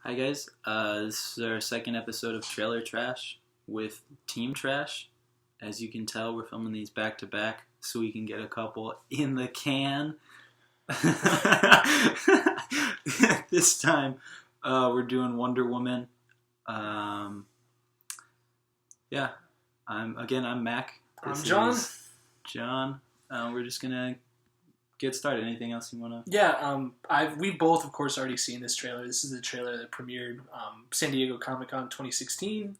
Hi guys, this is our second episode of Trailer Trash with Team Trash. As you can tell, we're filming these back to back so we can get a couple in the can. This time, we're doing Wonder Woman. Yeah, I'm Mac. I'm John. John. We're just gonna get started. Anything else you wanna? Yeah, we've both, of course, already seen this trailer. This is the trailer that premiered San Diego Comic-Con 2016.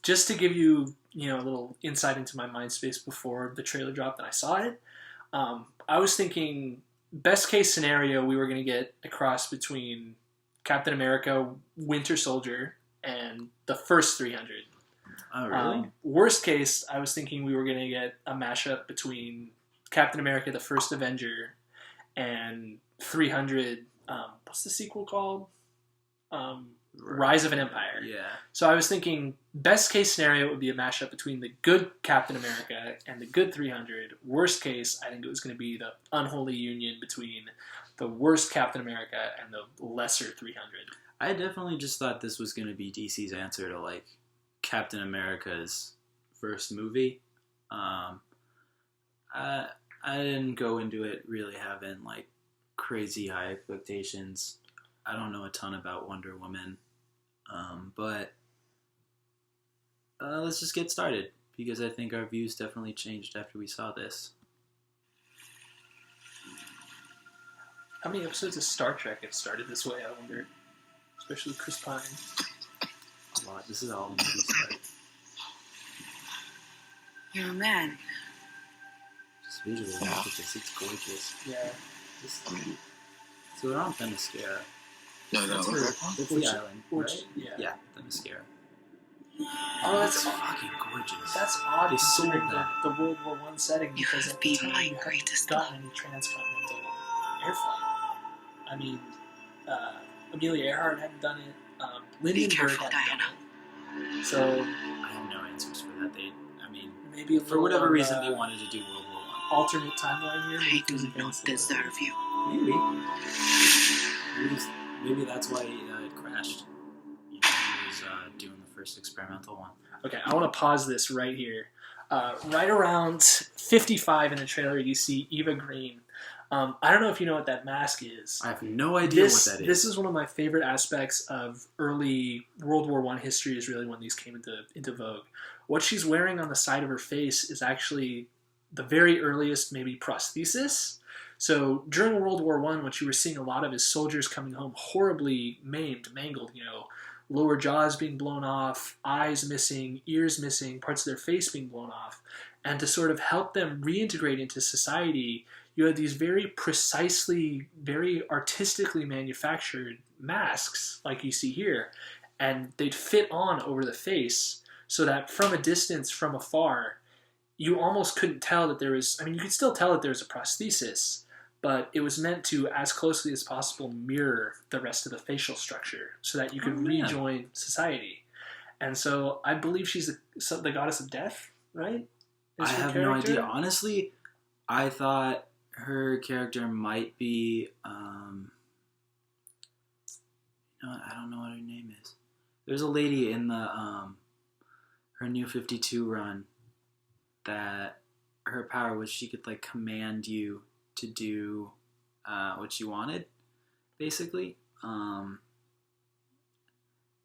Just to give you, a little insight into my mind space before the trailer dropped and I saw it, I was thinking best case scenario we were going to get a cross between Captain America, Winter Soldier, and the first 300. Oh, really? Worst case, I was thinking we were going to get a mashup between Captain America, the First Avenger, and 300, what's the sequel called? Rise of an Empire. Yeah. So I was thinking best case scenario would be a mashup between the good Captain America and the good 300. Worst case, I think it was going to be the unholy union between the worst Captain America and the lesser 300. I definitely just thought this was going to be DC's answer to, Captain America's first movie. I didn't go into it really having, crazy high expectations. I don't know a ton about Wonder Woman. But let's just get started, because I think our views definitely changed after we saw this. How many episodes of Star Trek have started this way, I wonder? Especially Chris Pine. A lot. This is all movie start. You're a man. Just visually, look at this. It's gorgeous. Yeah. So they're on Themyscira. No. That's the island, right? Yeah. Themyscira. Oh, that's fucking gorgeous. That's odd They sold considering that. the World War I setting, You because have at the been time my you hadn't greatest gotten any transcontinental air flight. I mean, Amelia Earhart hadn't done it. Be Lindbergh careful, hadn't Diana. done it. So I have no answers for that. maybe For whatever reason, they wanted to do World War I. alternate timeline here. I because do of not things that were- deserve you. Maybe that's why it crashed. He was doing the first experimental one. Okay, I want to pause this right here. Right around 55 in the trailer, you see Eva Green. I don't know if you know what that mask is. I have no idea what that is. This is one of my favorite aspects of early World War I history, is really when these came into vogue. What she's wearing on the side of her face is actually the very earliest, maybe, prosthesis. So during World War I, what you were seeing a lot of is soldiers coming home horribly maimed, mangled, lower jaws being blown off, eyes missing, ears missing, parts of their face being blown off. And to sort of help them reintegrate into society, you had these very precisely, very artistically manufactured masks, like you see here, and they'd fit on over the face so that from a distance, from afar, you almost couldn't tell that there was, you could still tell that there was a prosthesis, but it was meant to, as closely as possible, mirror the rest of the facial structure so that you could rejoin society. And so I believe she's the goddess of death, right? I have no idea. Honestly, I thought her character might be, I don't know what her name is. There's a lady in the, her New 52 run that her power was she could, command you to do what you wanted, basically. And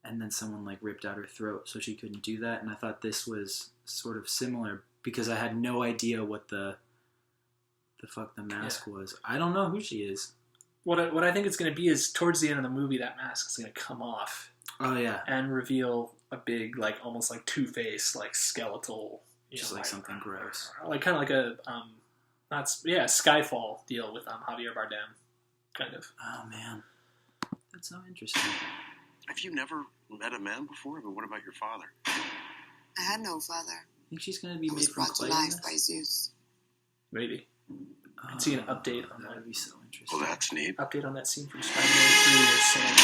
then someone, ripped out her throat so she couldn't do that. And I thought this was sort of similar because I had no idea what the fuck the mask was. I don't know who she is. What I think it's going to be is towards the end of the movie, that mask is going to come off. Oh, yeah. And reveal a big, almost Two-Face, skeletal. Just something gross. Kind of like a, Skyfall deal with Javier Bardem, kind of. Oh, man. That's so interesting. Have you never met a man before? But what about your father? I had no father. I think she's going to be I made was from brought to clay. life by Zeus. Maybe. I can see an update on that. that. Would be so interesting. Well, that's neat. Update on that scene from Spider-Man 3 where Sam.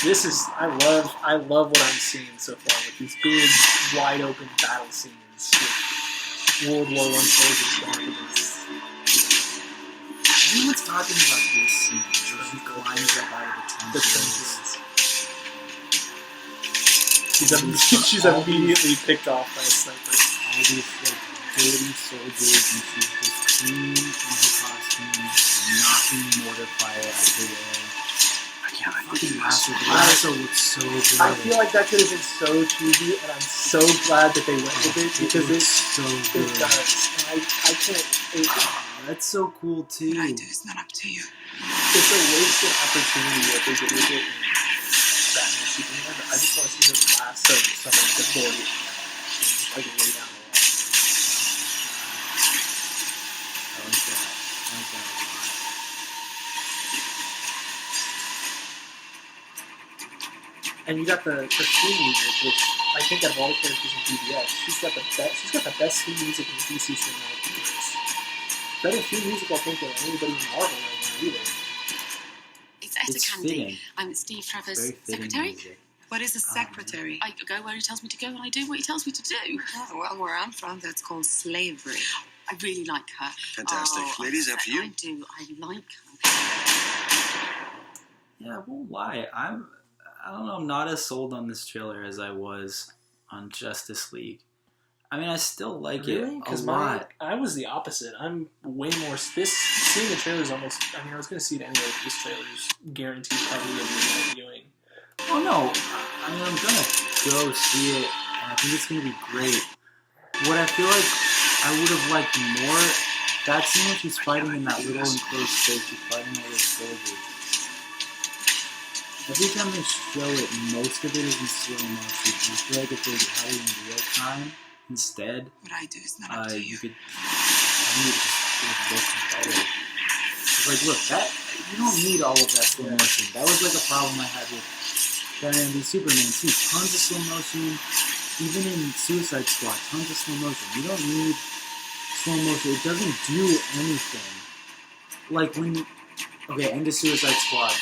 This is I love what I'm seeing so far with these big, wide open battle scenes with World War I soldiers going against Everyone's talking about this scene where she climbs up out of The the trenches. trenches. She's immediately picked off by a sniper. All these like dirty soldiers, and she's just cleaning from her costume, knocking mortar fire out of the way. I can't. I Fucking do lasso. this. The lasso looks so good. I feel like that could have been so cheesy, and I'm so glad that they went with it because looks so it good. does. And I can't. That's so cool too. What I do is not up to you. It's a wasted opportunity what they did with it in Batman Superman. I just want to see her lasso someone deploy it and just like lay down the wall. I like that. I like that a lot. And you got the theme music, which I think out of all the characters in BBS, she's got the best theme music in DC Cinematic Universe. Better theme music, I think, than anybody in Marvel right now either. It's Etta It's Candy. fitting. I'm Steve Trevor's Very fitting secretary. music. What is a secretary? I go where he tells me to go and I do what he tells me to do. Oh, well, where I'm from, that's called slavery. I really like her. Fantastic. Oh, Ladies, I after you. I do. I like her. Yeah, I won't lie. I don't know. I'm not as sold on this trailer as I was on Justice League. I mean, I still like Really? it a Because lot. I was the opposite. I'm way more. Seeing the trailers almost. I mean, I was going to see it anyway. But this trailer's guaranteed probably a midnight viewing. Oh no! I mean, I'm gonna go see it, and I think it's gonna be great. What I feel like I would have liked more, that scene when she's fighting in that little enclosed space, she's fighting all those soldiers. Every time they show it, most of it is in slow motion. And I feel like if they had it in real time instead, What I do is not up to you you. could. I think it would look better. It's like, look, that you don't need all of that slow motion. That was like a problem I had with Batman v Superman too. Tons of slow motion. Even in Suicide Squad, tons of slow motion. You don't need slow motion. It doesn't do anything. Like when, end of Suicide Squad,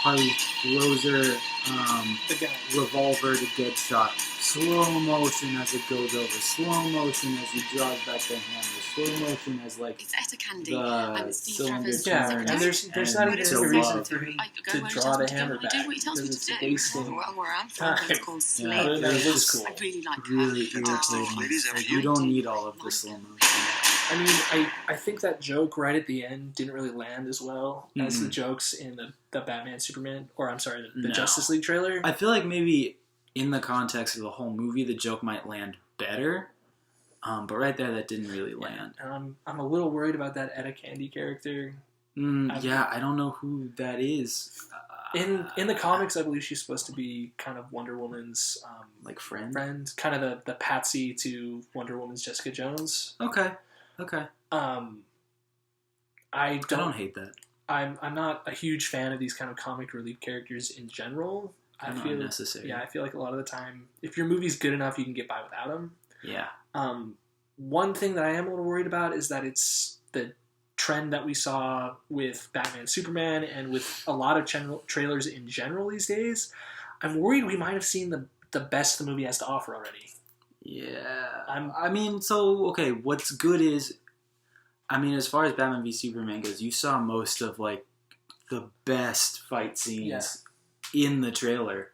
Harley throws her The guy. revolver to Deadshot. Slow motion as it goes over. Slow motion as he draws back the hammer. Slow motion as like It's Etta Candy. the I'm Steve cylinder Trevor's Yeah, turns. and there's not and even to a reason love. to I go to where he draw tells me the to go hammer and I back do what he tells me because to it's do. wasting. Well, where I'm from, that's called Yeah, Other slavery. than that, it it's looks just cool. I really like really her. Fantastic. irritating. Ladies, after Like, you. you don't need all of the slow motion. I mean, I think that joke right at the end didn't really land as well as the Mhm. jokes in the Batman Superman, or I'm sorry, the No. Justice League trailer. I feel like maybe in the context of the whole movie, the joke might land better. But right there, that didn't really land. And I'm a little worried about that Etta Candy character. Yeah, I don't know who that is. In the comics, I believe she's supposed to be kind of Wonder Woman's Like friend. friend, kind of the patsy to Wonder Woman's Jessica Jones. Okay. I I don't. don't hate that. I'm not a huge fan of these kind of comic relief characters in general. I Not feel unnecessary. Yeah, I feel like a lot of the time, if your movie's good enough, you can get by without them. Yeah. One thing that I am a little worried about is that it's the trend that we saw with Batman Superman and with a lot of trailers in general these days. I'm worried we might have seen the best the movie has to offer already. Yeah. I'm- I mean, so, okay, what's good is, I mean, as far as Batman v Superman goes, you saw most of, like, the best fight scenes in the trailer.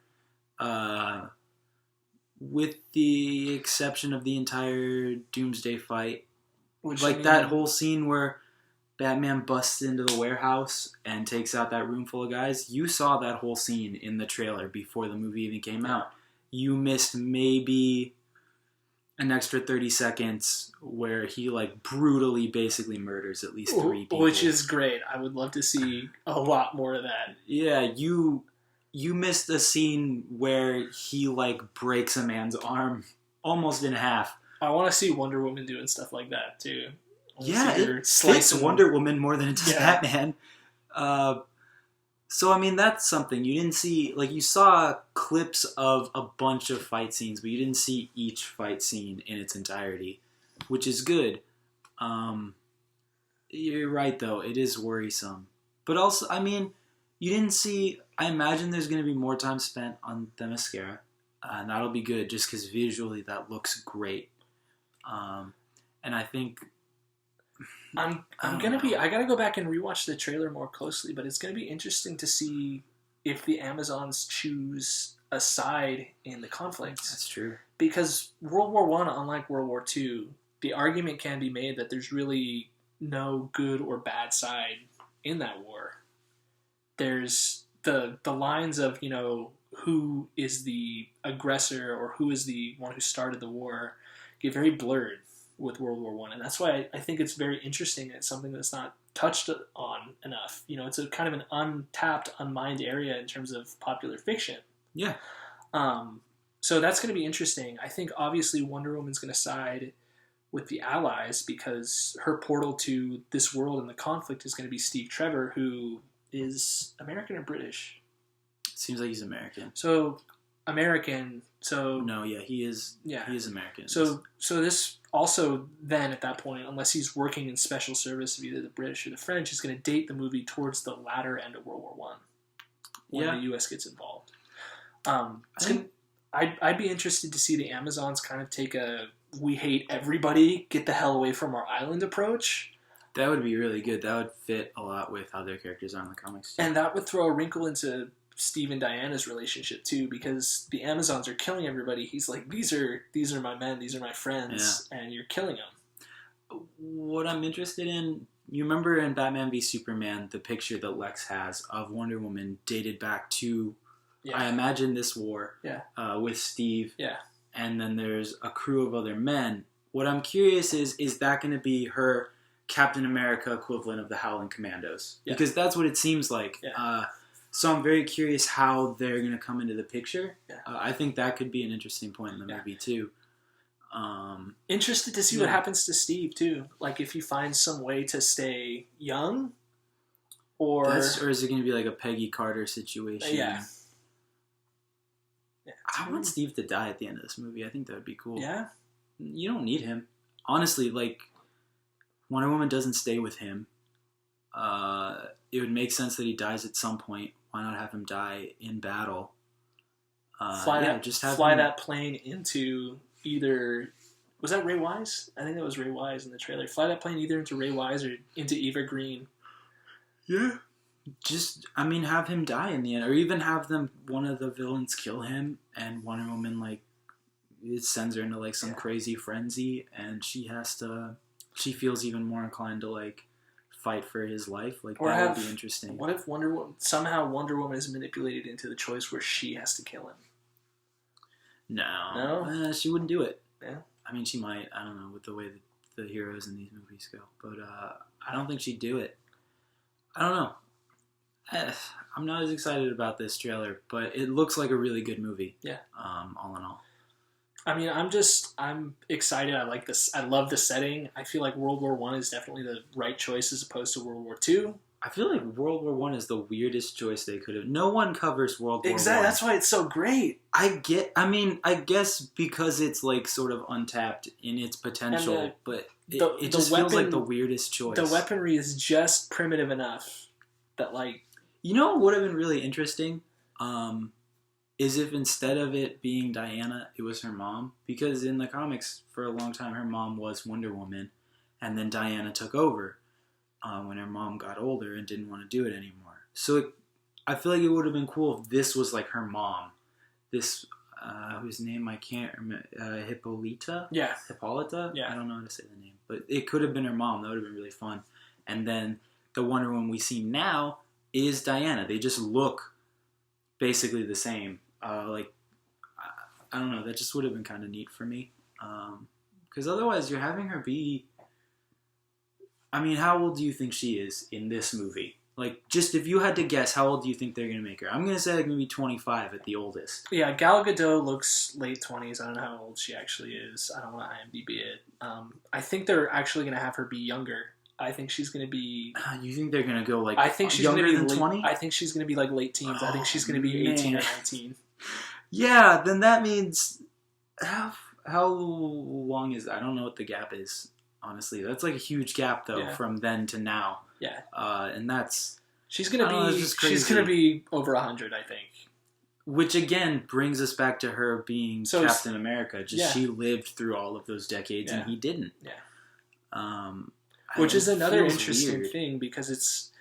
With the exception of the entire Doomsday fight. Which, Like I mean, that whole scene where Batman busts into the warehouse and takes out that room full of guys. You saw that whole scene in the trailer before the movie even came out. You missed maybe an extra 30 seconds where he like brutally basically murders at least 3 people. Which is great. I would love to see a lot more of that. Yeah, you missed a scene where he like breaks a man's arm almost in half. I want to see Wonder Woman doing stuff like that too. I wanna Yeah, see her it fits slicing- Wonder Woman more than it does Yeah. Batman. So, I mean, that's something. You didn't see, like, you saw clips of a bunch of fight scenes, but you didn't see each fight scene in its entirety, which is good. You're right, though. It is worrisome. But also, I mean, you didn't see, I imagine there's going to be more time spent on the mascara, and that'll be good just because visually that looks great. And I think I'm I gonna don't be. know. I gotta go back and rewatch the trailer more closely, but it's gonna be interesting to see if the Amazons choose a side in the conflicts. That's true. Because World War One, unlike World War Two, the argument can be made that there's really no good or bad side in that war. There's the lines of, you know, who is the aggressor or who is the one who started the war get very blurred with World War One, and that's why I think it's very interesting. It's something that's not touched on enough. You know, it's a kind of an untapped, unmined area in terms of popular fiction. Yeah. So that's going to be interesting. I think obviously Wonder Woman's going to side with the Allies because her portal to this world and the conflict is going to be Steve Trevor, who is American or British. Seems like he's American. So American. So No, yeah, he is. Yeah. He is American. So this also then at that point, unless he's working in special service of either the British or the French, is going to date the movie towards the latter end of World War One, when Yeah. the U.S. gets involved. I'd be interested to see the Amazons kind of take a "we hate everybody, get the hell away from our island" approach, that would be really good. That would fit a lot with how their characters are in the comics. Too. and that would throw a wrinkle into Steve and Diana's relationship too, because the Amazons are killing everybody. He's like, these are my men, these are my friends, and you're killing them. What I'm interested in, you remember in Batman v Superman, the picture that Lex has of Wonder Woman dated back to, Yeah, I imagine, this war. Yeah. With Steve. yeah. And then there's a crew of other men. What I'm curious is that going to be her Captain America equivalent of the Howling Commandos? Yeah. Because that's what it seems like. Yeah. So I'm very curious how they're going to come into the picture. Yeah. I think that could be an interesting point in the Yeah. movie too. Interested to see what happens to Steve too. Like if he finds some way to stay young, or Or is it going to be like a Peggy Carter situation? yeah. I want Steve to die at the end of this movie. I think that would be cool. Yeah, You don't need him. Honestly, like, Wonder Woman doesn't stay with him. It would make sense that he dies at some point. Why not have him die in battle? fly him. that plane into either. Was that Ray Wise? I think that was Ray Wise in the trailer. Fly that plane either into Ray Wise or into Eva Green. Yeah. Have him die in the end. Or even have one of the villains kill him, and Wonder Woman, like, it sends her into, like, some crazy frenzy, and she feels even more inclined to, like, fight for his life. Like, Or that would be interesting. What if Wonder Woman is manipulated into the choice where she has to kill him? No? She wouldn't do it. Yeah. I mean, she might. I don't know, with the way that the heroes in these movies go. But I don't think she'd do it. I don't know. I'm not as excited about this trailer, but it looks like a really good movie. Yeah. All in all. I mean, I'm excited. I like this. I love the setting. I feel like World War One is definitely the right choice as opposed to World War Two. I feel like World War One is the weirdest choice they could have. No one covers World War Exactly. One. That's why it's so great. I guess because it's like sort of untapped in its potential, but it just feels like the weirdest choice. The weaponry is just primitive enough that, like, you know what would have been really interesting? Is if instead of it being Diana, it was her mom. Because in the comics, for a long time, her mom was Wonder Woman. And then Diana took over when her mom got older and didn't want to do it anymore. So I feel like it would have been cool if this was like her mom. This, whose name I can't remember, Hippolyta? yeah, Hippolyta? Yeah. I don't know how to say the name. But it could have been her mom. That would have been really fun. And then the Wonder Woman we see now is Diana. They just look basically the same. I don't know. That just would have been kind of neat for me. Because otherwise, you're having her be. I mean, how old do you think she is in this movie? Like, just if you had to guess, how old do you think they're going to make her? I'm going to say like maybe 25 at the oldest. yeah. Gal Gadot looks late 20s. I don't know how old she actually is. I don't want to IMDb it. I think they're actually going to have her be younger. I think she's going to be. You think they're going to go like I think she's younger going to be than 20? I think she's going to be like late teens. I think she's going to be 18 or man. 19. Yeah, then that means how long is that? I don't know what the gap is. Honestly, that's like a huge gap though from then to now. Yeah, and that's she's going to I don't know, be. it's just She's crazy. going to be over 100. I think. which again brings us back to her being So Captain America. Just yeah. she lived through all of those decades Yeah. and he didn't. Yeah. Which is another feels interesting weird. thing, because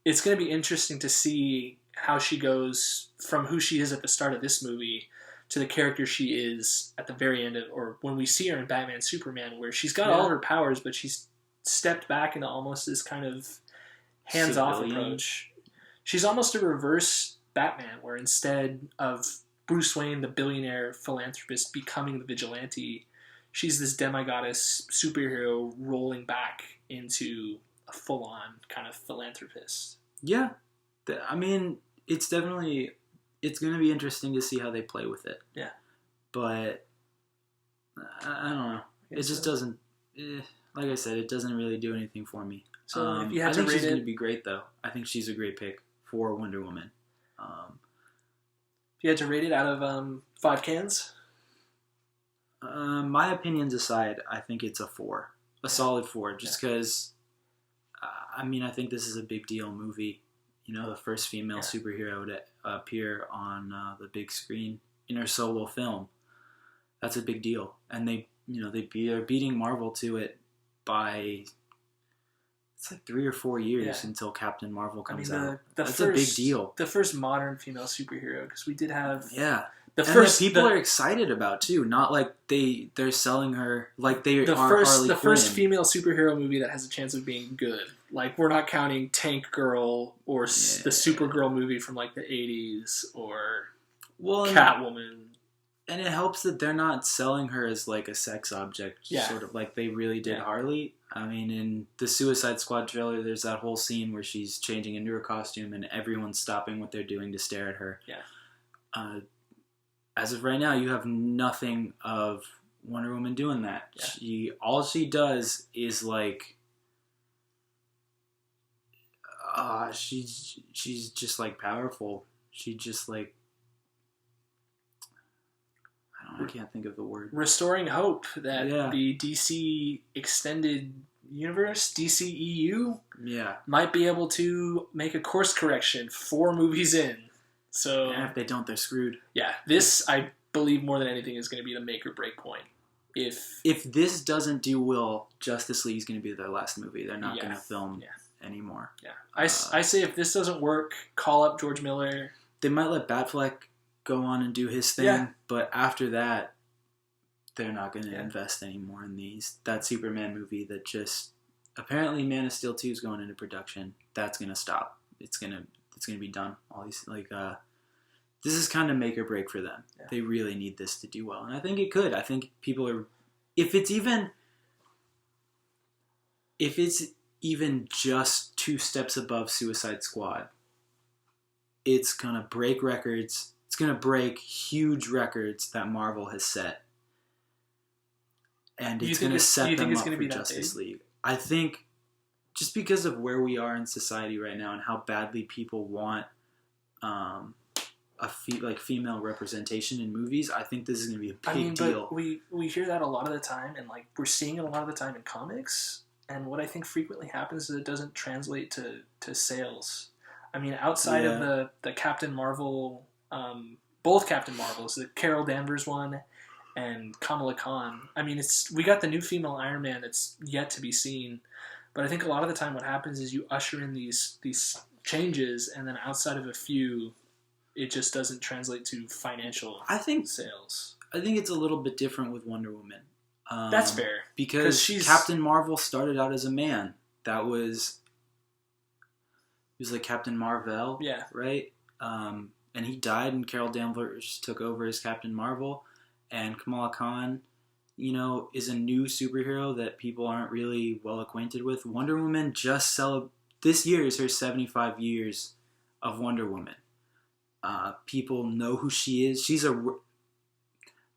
it's going to be interesting to see how she goes from who she is at the start of this movie to the character she is at the very end of, or when we see her in Batman Superman, where she's got all of her powers, but she's stepped back into almost this kind of hands-off Civilian. approach. She's almost a reverse Batman, where instead of Bruce Wayne, the billionaire philanthropist, becoming the vigilante, she's this demigoddess superhero rolling back into a full-on kind of philanthropist. Yeah, I mean, it's going to be interesting to see how they play with it. Yeah. But I don't know. It just doesn't. Like I said, it doesn't really do anything for me. So if you had I to think rate she's going it, to be great, though. I think she's a great pick for Wonder Woman. if you had to rate it out of 5 cans, My opinions aside, I think it's a 4, a solid 4, just because. I mean, I think this is a big deal movie. You know, the first female superhero to appear on the big screen in her solo film. That's a big deal, and they're beating Marvel to it by it's like 3 or 4 years until Captain Marvel comes out. That's a big deal. The first modern female superhero, because we did have the first people are excited about too. Not like they're selling her like they are Harley Quinn. First female superhero movie that has a chance of being good. Like, we're not counting Tank Girl or the Supergirl movie from like the 80s or Catwoman. And it helps that they're not selling her as like a sex object, sort of like they really did Harley. I mean, in the Suicide Squad trailer, there's that whole scene where she's changing into her costume and everyone's stopping what they're doing to stare at her. Yeah. As of right now, you have nothing of Wonder Woman doing that. Yeah. All she does is like, she's just like powerful. She just like, I can't think of the word. Restoring hope that the DC extended universe, DCEU, might be able to make a course correction 4 movies in. So, and if they don't, they're screwed. Yeah, this, I believe, more than anything, is going to be the make or break point. If this doesn't do well, Justice League is going to be their last movie. They're not going to film anymore. Yeah, I say if this doesn't work, call up George Miller. They might let Batfleck go on and do his thing, but after that, they're not going to invest anymore in that Superman movie that just apparently Man of Steel 2 is going into production. That's going to stop. It's going to be done. All these this is kind of make or break for them. Yeah. They really need this to do well, and I think it could. I think people are, if it's even just 2 steps above Suicide Squad, it's gonna break records. It's gonna break huge records that Marvel has set, and it's gonna set them up for Justice League. I think just because of where we are in society right now and how badly people want female representation in movies, I think this is going to be a big deal. But we hear that a lot of the time, and like we're seeing it a lot of the time in comics. And what I think frequently happens is it doesn't translate to sales. I mean, outside of the Captain Marvel, both Captain Marvels, the Carol Danvers one and Kamala Khan. I mean, we got the new female Iron Man that's yet to be seen. But I think a lot of the time what happens is you usher in these changes, and then outside of a few, it just doesn't translate to financial sales. I think it's a little bit different with Wonder Woman. That's fair. Because Captain Marvel started out as a man. He was like Captain Marvel, right? And he died, and Carol Danvers took over as Captain Marvel. And Kamala Khan, is a new superhero that people aren't really well acquainted with. Wonder Woman this year is her 75 years of Wonder Woman. People know who she is.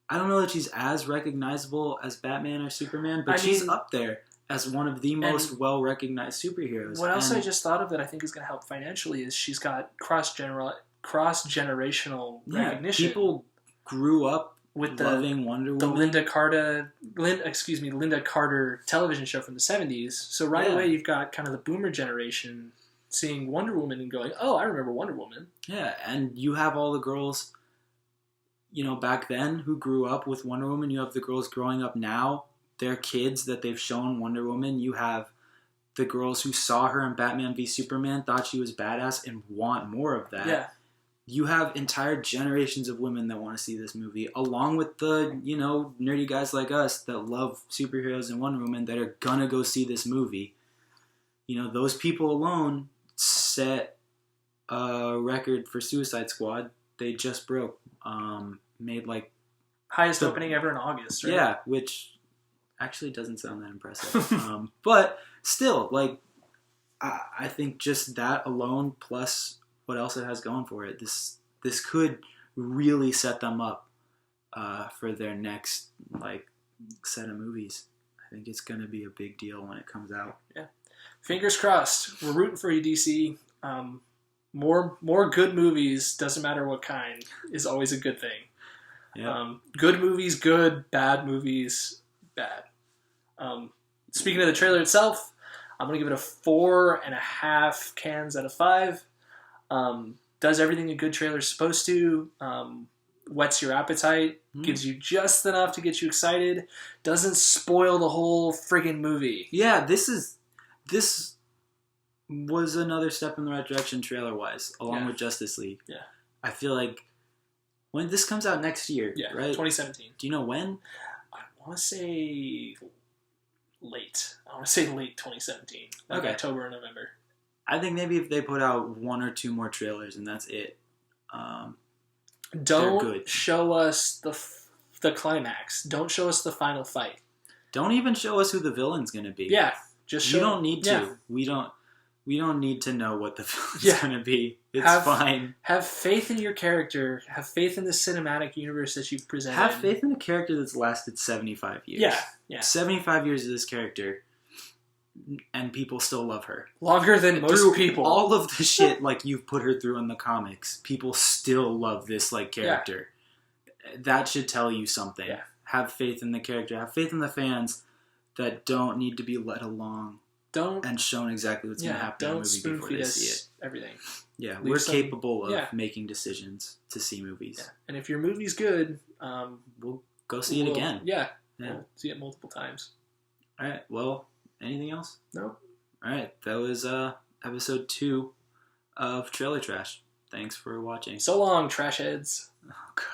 I don't know that she's as recognizable as Batman or Superman, but she's up there as one of the most well-recognized superheroes. What else I just thought of that I think is going to help financially is she's got cross-generational recognition. People grew up with loving Wonder Woman. The Linda Carter television show from the 70s. So away you've got kind of the boomer generation seeing Wonder Woman and going, oh, I remember Wonder Woman. Yeah, and you have all the girls, back then who grew up with Wonder Woman. You have the girls growing up now. They're kids that they've shown Wonder Woman. You have the girls who saw her in Batman v Superman thought she was badass and want more of that. Yeah. You have entire generations of women that want to see this movie, along with the, nerdy guys like us that love superheroes and Wonder Woman that are gonna go see this movie. Those people alone set a record for Suicide Squad. They just broke. Made like highest opening ever in August, right? Yeah, which actually doesn't sound that impressive. But still, like, I think just that alone, plus what else it has going for it, this could really set them up for their next like set of movies. I think it's going to be a big deal when it comes out. Yeah, fingers crossed. We're rooting for you, DC. More good movies, doesn't matter what kind, is always a good thing. Yeah. Good movies, good. Bad movies, bad. Speaking of the trailer itself, I'm going to give it a 4.5 cans out of 5. Does everything a good trailer is supposed to. Whets your appetite. Gives you just enough to get you excited. Doesn't spoil the whole friggin' movie. Yeah, this was another step in the right direction trailer-wise, along with Justice League. Yeah. I feel like when this comes out next year, right? 2017. Do you know when? I want to say late. I want to say late 2017. Like Okay. October or November. I think maybe if they put out 1 or 2 more trailers and that's it. Don't good. show us the climax. Don't show us the final fight. Don't even show us who the villain's going to be. Yeah, just show. You don't need to. Yeah. We don't need to know what the villain's Yeah. going to be. It's fine. Have faith in your character. Have faith in the cinematic universe that you've presented. Have faith in a character that's lasted 75 years. Yeah. 75 years of this character, and people still love her. Longer than most Through people. all of the shit like you've put her through in the comics, people still love this like character. That should tell you something. Yeah. Have faith in the character. Have faith in the fans that don't need to be led along Don't and shown exactly what's going to happen in the don't movie spoon before feed they us see it. everything. Yeah, Leave we're some- capable of yeah. making decisions to see movies. Yeah. And if your movie's good, We'll go see it again. Yeah. Yeah. We'll see it multiple times. All right. Well, anything else? Nope. All right. That was episode 2 of Trailer Trash. Thanks for watching. So long, trash heads. Oh, God.